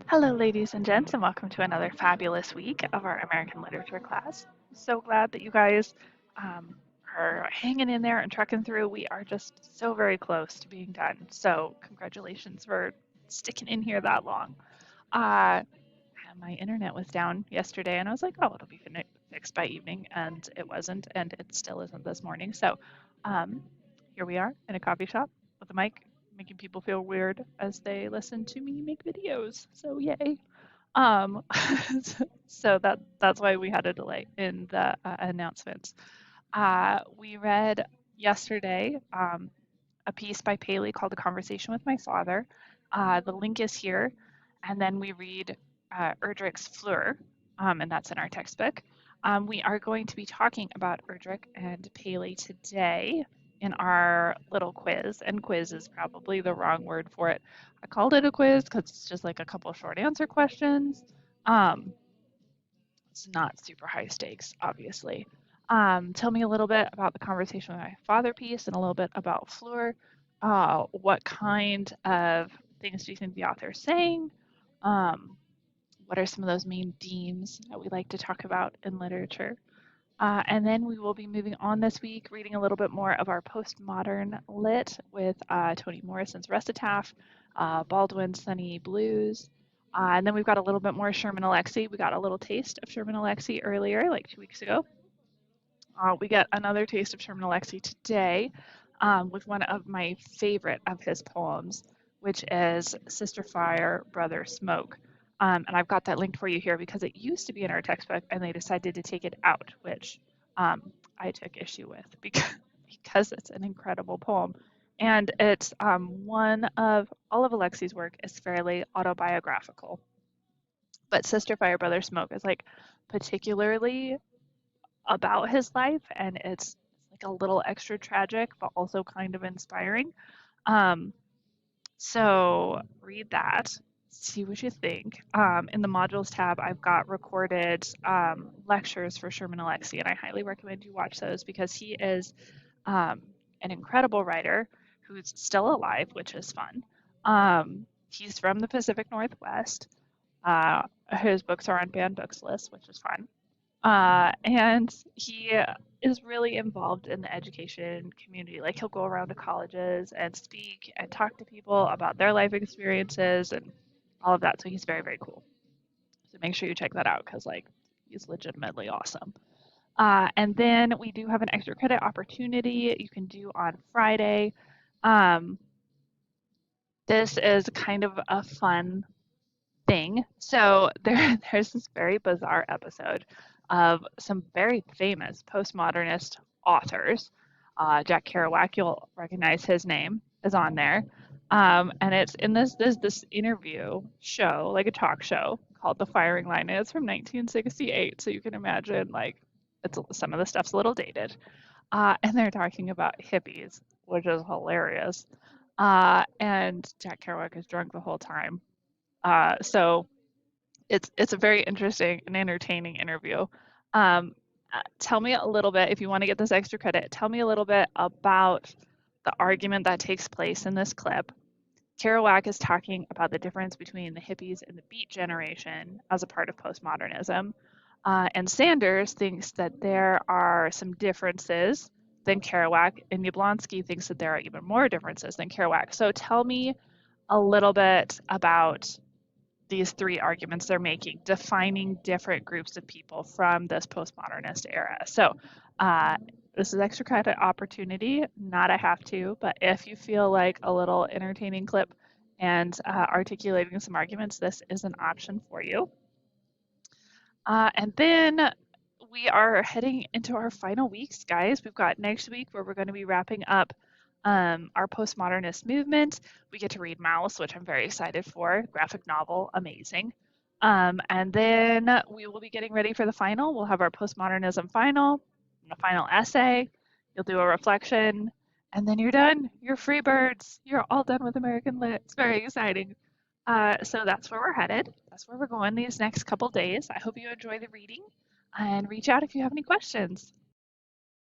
Hello, ladies and gents, and welcome to another fabulous week of our American Literature class. So glad that you guys um, are hanging in there and trekking through. We are just so very close to being done. So, congratulations for sticking in here that long. Uh, my internet was down yesterday, and I was like, oh, it'll be fixed by evening, and it wasn't, and it still isn't this morning. So, um, here we are in a coffee shop with a mic, making people feel weird as they listen to me make videos. So, yay. Um, so that's why we had a delay in the announcements. We read yesterday a piece by Paley called "A Conversation with My Father." The link is here, and then we read Erdrich's Fleur, and that's in our textbook. We are going to be talking about Erdrich and Paley today in our little quiz, and quiz is probably the wrong word for it. I called it a quiz because it's just like a couple short answer questions. Um, it's not super high stakes, obviously. Tell me a little bit about the conversation with my father piece and a little bit about Fleur. What kind of things do you think the author is saying? Um, what are some of those main themes that we like to talk about in literature? And then we will be moving on this week, reading a little bit more of our postmodern lit with Toni Morrison's Recitative, Baldwin's Sunny Blues. And then we've got a little bit more Sherman Alexie. We got a little taste of Sherman Alexie earlier, like 2 weeks ago. We get another taste of Sherman Alexie today with one of my favorite of his poems, which is Sister Fire, Brother Smoke. And I've got that linked for you here because it used to be in our textbook and they decided to take it out, which I took issue with because it's an incredible poem. And it's one of all of Alexie's work is fairly autobiographical. But Sister Fire, Brother Smoke is like particularly about his life, and it's like a little extra tragic, but also kind of inspiring. Um, so read that, see what you think. In the modules tab, I've got recorded lectures for Sherman Alexie, and I highly recommend you watch those because he is an incredible writer who's still alive, which is fun. He's from the Pacific Northwest. His books are on banned books list, which is fun. And he is really involved in the education community. Like he'll go around to colleges and speak and talk to people about their life experiences and all of that. So he's very, very cool. So make sure you check that out because like he's legitimately awesome. And then we do have an extra credit opportunity you can do on Friday. Um, this is kind of a fun thing. So there's this very bizarre episode of some very famous postmodernist authors. Jack Kerouac, you'll recognize his name, is on there. And it's in this interview show, like a talk show called The Firing Line, and it's from 1968. So you can imagine like some of the stuff's a little dated. And they're talking about hippies, which is hilarious. And Jack Kerouac is drunk the whole time. So it's a very interesting and entertaining interview. Tell me a little bit, if you want to get this extra credit, tell me a little bit about the argument that takes place in this clip. Kerouac is talking about the difference between the hippies and the Beat generation as a part of postmodernism. And Sanders thinks that there are some differences than Kerouac, and Yablonsky thinks that there are even more differences than Kerouac. So tell me a little bit about these three arguments they're making, defining different groups of people from this postmodernist era. So this is extra credit opportunity, not a have to, but if you feel like a little entertaining clip and articulating some arguments, this is an option for you. And then we are heading into our final weeks, guys. We've got next week where we're going to be wrapping up our postmodernist movement. We get to read Mouse, which I'm very excited for. Graphic novel, amazing. And then we will be getting ready for the final. We'll have our postmodernism final, and a final essay. You'll do a reflection, and then you're done. You're free birds. You're all done with American Lit. It's very exciting. So that's where we're headed. That's where we're going these next couple days. I hope you enjoy the reading and reach out if you have any questions.